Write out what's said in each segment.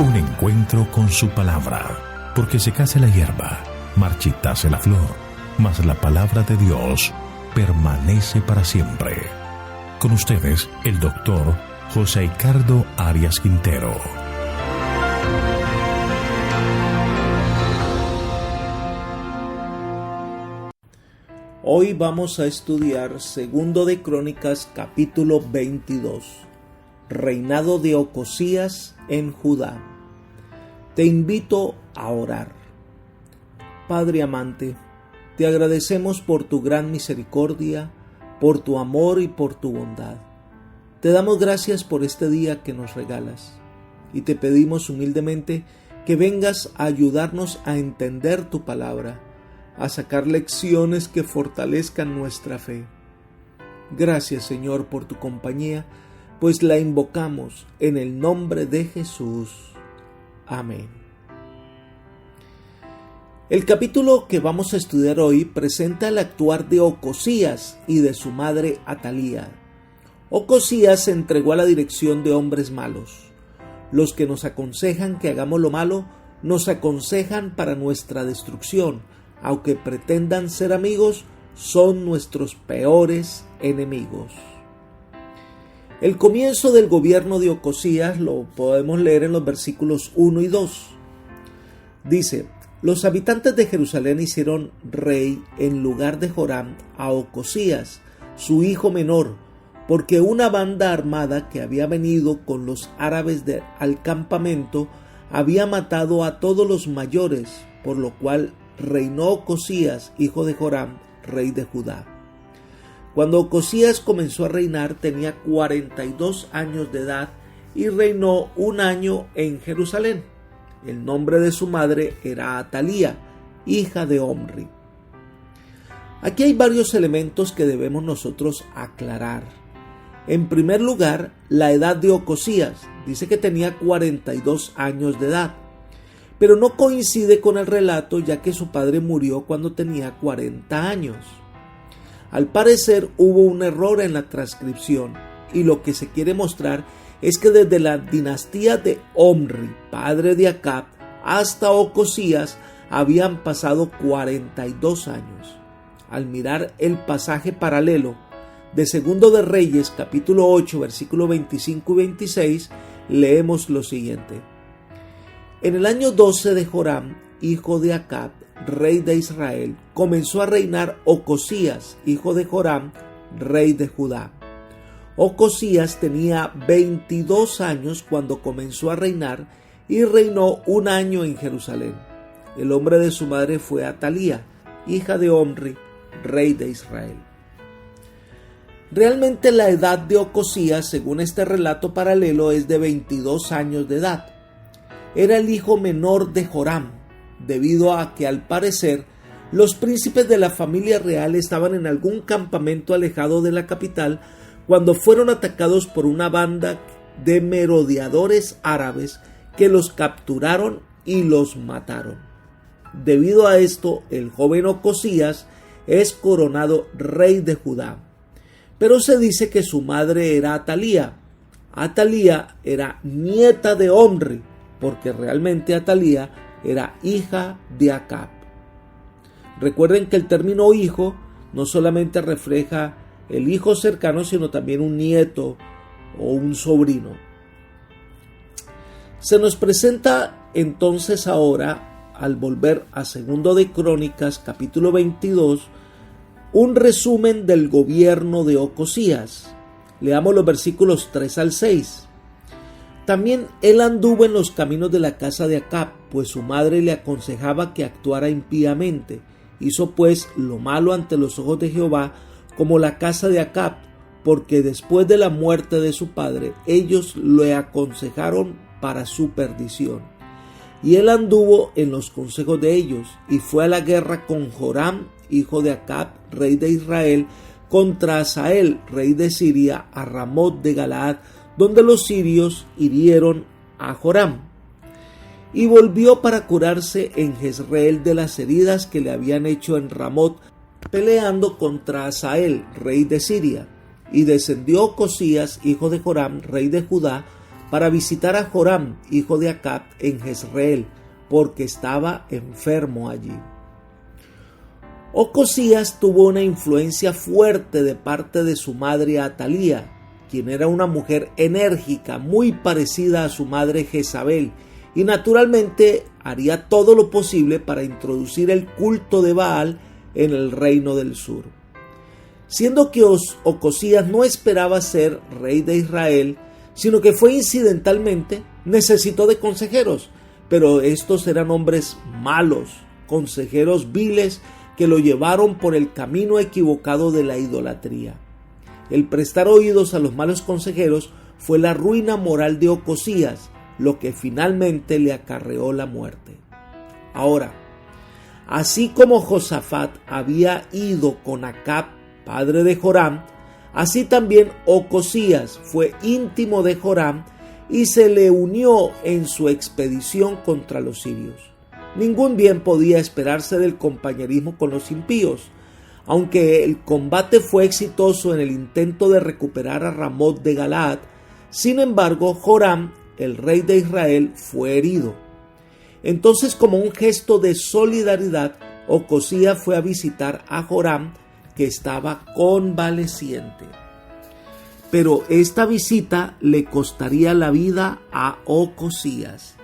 Un encuentro con su palabra, porque secase la hierba, marchitase la flor, mas la palabra de Dios permanece para siempre. Con ustedes, el doctor José Ricardo Arias Quintero. Hoy vamos a estudiar Segundo de Crónicas, capítulo 22, Reinado de Ocosías en Judá. Te invito a orar. Padre amante, te agradecemos por tu gran misericordia, por tu amor y por tu bondad. Te damos gracias por este día que nos regalas y te pedimos humildemente que vengas a ayudarnos a entender tu palabra, a sacar lecciones que fortalezcan nuestra fe. Gracias, Señor, por tu compañía, pues la invocamos en el nombre de Jesús. Amén. El capítulo que vamos a estudiar hoy presenta el actuar de Ocosías y de su madre Atalía. Ocosías se entregó a la dirección de hombres malos. Los que nos aconsejan que hagamos lo malo, nos aconsejan para nuestra destrucción. Aunque pretendan ser amigos, son nuestros peores enemigos. El comienzo del gobierno de Ocosías lo podemos leer en los versículos 1 y 2. Dice: los habitantes de Jerusalén hicieron rey en lugar de Joram a Ocosías, su hijo menor, porque una banda armada que había venido con los árabes al campamento había matado a todos los mayores, por lo cual reinó Ocosías, hijo de Joram, rey de Judá. Cuando Ocosías comenzó a reinar tenía 42 años de edad y reinó un año en Jerusalén. El nombre de su madre era Atalía, hija de Omri. Aquí hay varios elementos que debemos nosotros aclarar. En primer lugar, la edad de Ocosías. Dice que tenía 42 años de edad. Pero no coincide con el relato, ya que su padre murió cuando tenía 40 años. Al parecer hubo un error en la transcripción, y lo que se quiere mostrar es que desde la dinastía de Omri, padre de Acab, hasta Ocosías habían pasado 42 años. Al mirar el pasaje paralelo de Segundo de Reyes, capítulo 8, versículos 25 y 26, leemos lo siguiente: en el año 12 de Joram, hijo de Acab, rey de Israel, comenzó a reinar Ocosías, hijo de Joram, rey de Judá. Ocosías tenía 22 años cuando comenzó a reinar y reinó un año en Jerusalén. El nombre de su madre fue Atalía, hija de Omri, rey de Israel. Realmente la edad de Ocosías, según este relato paralelo, es de 22 años de edad. Era el hijo menor de Joram, debido a que al parecer los príncipes de la familia real estaban en algún campamento alejado de la capital cuando fueron atacados por una banda de merodeadores árabes que los capturaron y los mataron. Debido a esto, el joven Ocosías es coronado rey de Judá. Pero se dice que su madre era Atalía. Atalía era nieta de Omri, porque realmente Atalía era hija de Acab. Recuerden que el término hijo no solamente refleja el hijo cercano, sino también un nieto o un sobrino. Se nos presenta entonces ahora, al volver a Segundo de Crónicas, capítulo 22, un resumen del gobierno de Ocosías. Leamos los versículos 3 al 6. También él anduvo en los caminos de la casa de Acab, pues su madre le aconsejaba que actuara impíamente. Hizo pues lo malo ante los ojos de Jehová, como la casa de Acab, porque después de la muerte de su padre, ellos le aconsejaron para su perdición. Y él anduvo en los consejos de ellos, y fue a la guerra con Joram, hijo de Acab, rey de Israel, contra Hazael, rey de Siria, a Ramot de Galaad, donde los sirios hirieron a Joram. Y volvió para curarse en Jezreel de las heridas que le habían hecho en Ramot, peleando contra Hazael, rey de Siria. Y descendió Ocosías, hijo de Joram, rey de Judá, para visitar a Joram, hijo de Acab, en Jezreel, porque estaba enfermo allí. Ocosías tuvo una influencia fuerte de parte de su madre Atalía, quien era una mujer enérgica, muy parecida a su madre Jezabel, y naturalmente haría todo lo posible para introducir el culto de Baal en el reino del sur. Siendo que Ocosías no esperaba ser rey de Israel, sino que fue incidentalmente, necesitó de consejeros, pero estos eran hombres malos, consejeros viles que lo llevaron por el camino equivocado de la idolatría. El prestar oídos a los malos consejeros fue la ruina moral de Ocosías, lo que finalmente le acarreó la muerte. Ahora, así como Josafat había ido con Acab, padre de Joram, así también Ocosías fue íntimo de Joram y se le unió en su expedición contra los sirios. Ningún bien podía esperarse del compañerismo con los impíos. Aunque el combate fue exitoso en el intento de recuperar a Ramot de Galaad, sin embargo, Joram, el rey de Israel, fue herido. Entonces, como un gesto de solidaridad, Ocosías fue a visitar a Joram, que estaba convaleciente. Pero esta visita le costaría la vida a Ocosías.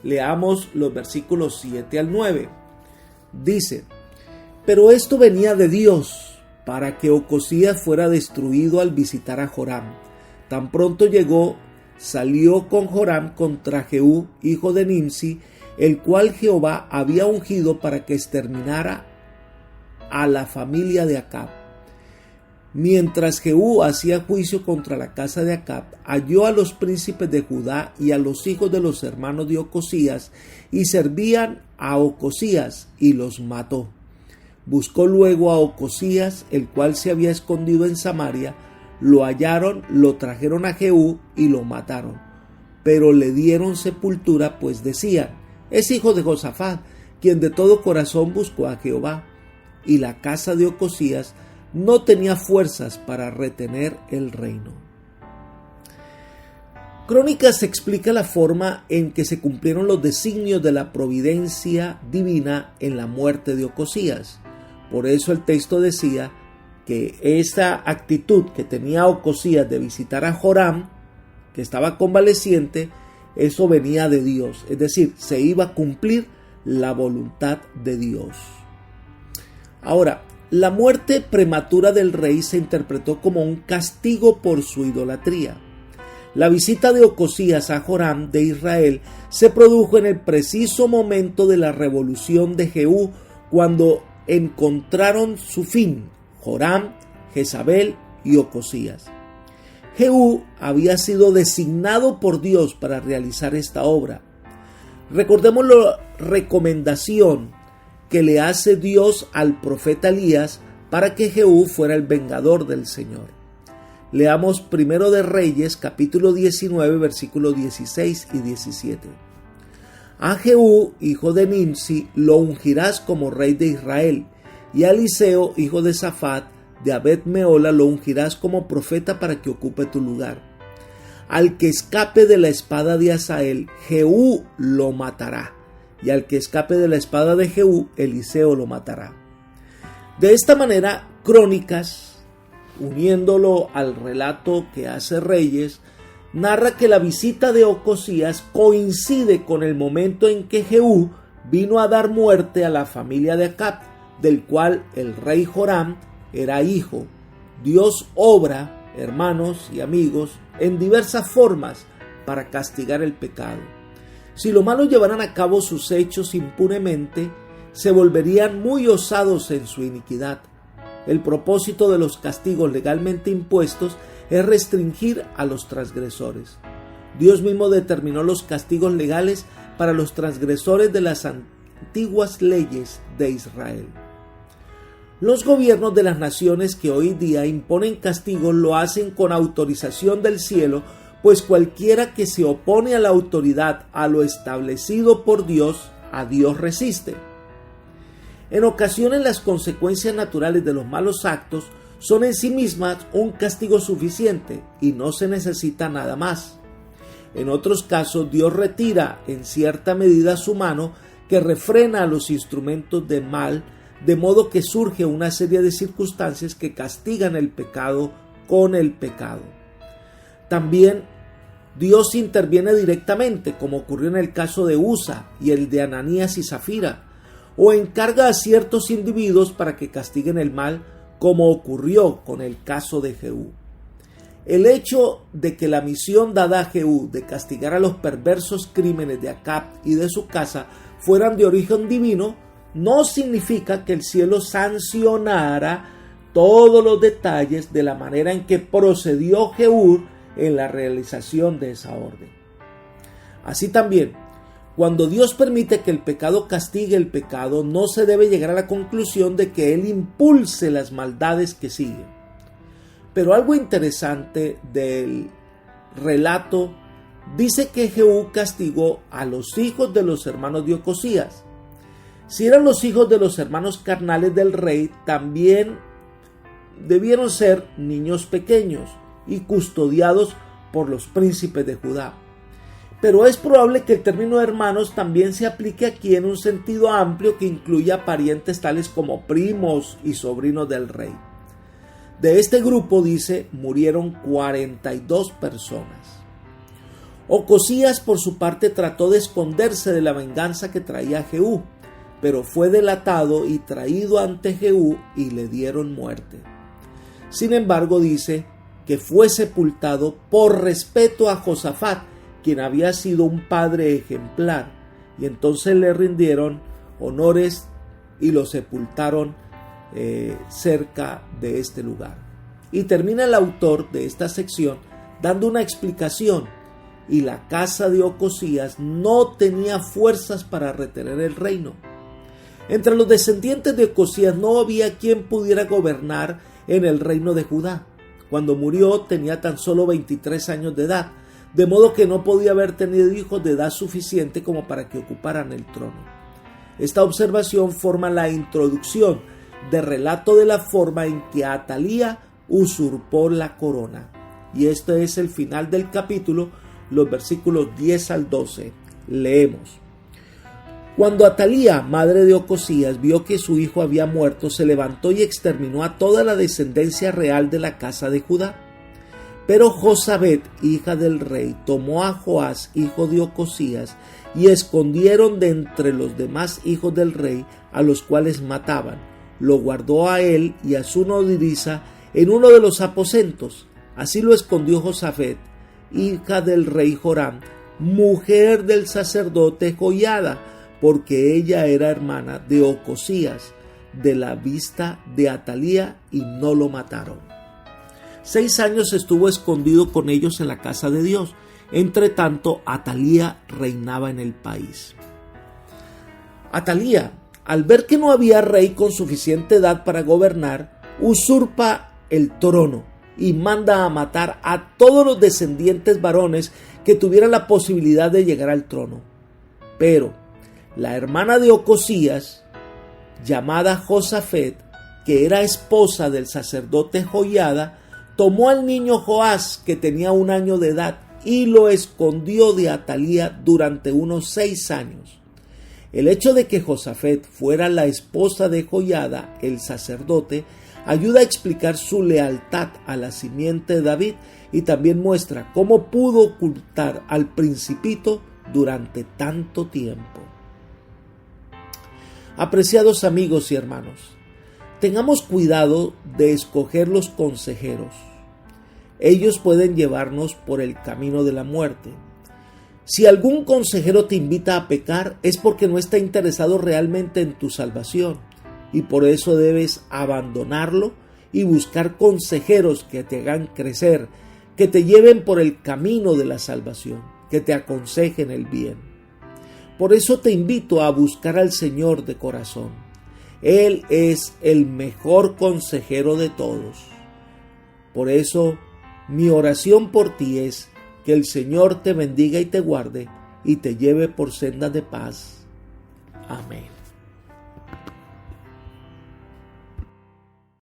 Leamos los versículos 7 al 9. Dice: pero esto venía de Dios, para que Ocosías fuera destruido al visitar a Joram. Tan pronto llegó, salió con Joram contra Jehú, hijo de Nimsi, el cual Jehová había ungido para que exterminara a la familia de Acab. Mientras Jehú hacía juicio contra la casa de Acab, halló a los príncipes de Judá y a los hijos de los hermanos de Ocosías, y servían a Ocosías, y los mató. Buscó luego a Ocosías, el cual se había escondido en Samaria, lo hallaron, lo trajeron a Jehú y lo mataron. Pero le dieron sepultura, pues decían: es hijo de Josafat, quien de todo corazón buscó a Jehová. Y la casa de Ocosías no tenía fuerzas para retener el reino. Crónicas explica la forma en que se cumplieron los designios de la providencia divina en la muerte de Ocosías. Por eso el texto decía que esa actitud que tenía Ocosías de visitar a Joram, que estaba convaleciente, eso venía de Dios, es decir, se iba a cumplir la voluntad de Dios. Ahora, la muerte prematura del rey se interpretó como un castigo por su idolatría. La visita de Ocosías a Joram de Israel se produjo en el preciso momento de la revolución de Jehú, cuando encontraron su fin Joram, Jezabel y Ocosías. Jehú había sido designado por Dios para realizar esta obra. Recordemos la recomendación que le hace Dios al profeta Elías para que Jehú fuera el vengador del Señor. Leamos Primero de Reyes, capítulo 19, versículos 16 y 17. A Jehú, hijo de Nimsi, lo ungirás como rey de Israel, y a Eliseo, hijo de Safat, de Abed-meola, lo ungirás como profeta para que ocupe tu lugar. Al que escape de la espada de Hazael, Jehú lo matará, y al que escape de la espada de Jehú, Eliseo lo matará. De esta manera, Crónicas, uniéndolo al relato que hace Reyes, narra que la visita de Ocosías coincide con el momento en que Jehú vino a dar muerte a la familia de Acab, del cual el rey Joram era hijo. Dios obra, hermanos y amigos, en diversas formas para castigar el pecado. Si los malos llevaran a cabo sus hechos impunemente, se volverían muy osados en su iniquidad. El propósito de los castigos legalmente impuestos es restringir a los transgresores. Dios mismo determinó los castigos legales para los transgresores de las antiguas leyes de Israel. Los gobiernos de las naciones que hoy día imponen castigos lo hacen con autorización del cielo, pues cualquiera que se opone a la autoridad, a lo establecido por Dios, a Dios resiste. En ocasiones las consecuencias naturales de los malos actos son en sí mismas un castigo suficiente y no se necesita nada más. En otros casos, Dios retira en cierta medida su mano que refrena a los instrumentos de mal, de modo que surge una serie de circunstancias que castigan el pecado con el pecado. También Dios interviene directamente, como ocurrió en el caso de Usa y el de Ananías y Zafira, o encarga a ciertos individuos para que castiguen el mal, como ocurrió con el caso de Jehú. El hecho de que la misión dada a Jehú de castigar a los perversos crímenes de Acab y de su casa fueran de origen divino, no significa que el cielo sancionara todos los detalles de la manera en que procedió Jehú en la realización de esa orden. Así también, cuando Dios permite que el pecado castigue el pecado, no se debe llegar a la conclusión de que Él impulse las maldades que siguen. Pero algo interesante del relato dice que Jehú castigó a los hijos de los hermanos de Ocosías. Si eran los hijos de los hermanos carnales del rey, también debieron ser niños pequeños y custodiados por los príncipes de Judá. Pero es probable que el término hermanos también se aplique aquí en un sentido amplio que incluya parientes tales como primos y sobrinos del rey. De este grupo, dice, murieron 42 personas. Ocosías, por su parte, trató de esconderse de la venganza que traía Jehú, pero fue delatado y traído ante Jehú y le dieron muerte. Sin embargo, dice que fue sepultado por respeto a Josafat, quien había sido un padre ejemplar, y entonces le rindieron honores y lo sepultaron cerca de este lugar. Y termina el autor de esta sección dando una explicación: y la casa de Ocosías no tenía fuerzas para retener el reino. Entre los descendientes de Ocosías no había quien pudiera gobernar en el reino de Judá. Cuando murió tenía tan solo 23 años de edad, de modo que no podía haber tenido hijos de edad suficiente como para que ocuparan el trono. Esta observación forma la introducción de relato de la forma en que Atalía usurpó la corona. Y este es el final del capítulo, los versículos 10 al 12. Leemos: Cuando Atalía, madre de Ocosías, vio que su hijo había muerto, se levantó y exterminó a toda la descendencia real de la casa de Judá. Pero Josabet, hija del rey, tomó a Joás, hijo de Ocosías, y escondieron de entre los demás hijos del rey, a los cuales mataban. Lo guardó a él y a su nodriza en uno de los aposentos. Así lo escondió Josafet, hija del rey Joram, mujer del sacerdote Joiada, porque ella era hermana de Ocosías, de la vista de Atalía, y no lo mataron. 6 años estuvo escondido con ellos en la casa de Dios. Entre tanto, Atalía reinaba en el país. Atalía, al ver que no había rey con suficiente edad para gobernar, usurpa el trono y manda a matar a todos los descendientes varones que tuvieran la posibilidad de llegar al trono. Pero la hermana de Ocosías, llamada Josafet, que era esposa del sacerdote Joiada, tomó al niño Joás, que tenía 1 año de edad, y lo escondió de Atalía durante unos 6 años. El hecho de que Josafet fuera la esposa de Joiada, el sacerdote, ayuda a explicar su lealtad a la simiente de David y también muestra cómo pudo ocultar al principito durante tanto tiempo. Apreciados amigos y hermanos, tengamos cuidado de escoger los consejeros. Ellos pueden llevarnos por el camino de la muerte. Si algún consejero te invita a pecar, es porque no está interesado realmente en tu salvación, y por eso debes abandonarlo y buscar consejeros que te hagan crecer, que te lleven por el camino de la salvación, que te aconsejen el bien. Por eso te invito a buscar al Señor de corazón. Él es el mejor consejero de todos. Por eso, mi oración por ti es que el Señor te bendiga y te guarde y te lleve por sendas de paz. Amén.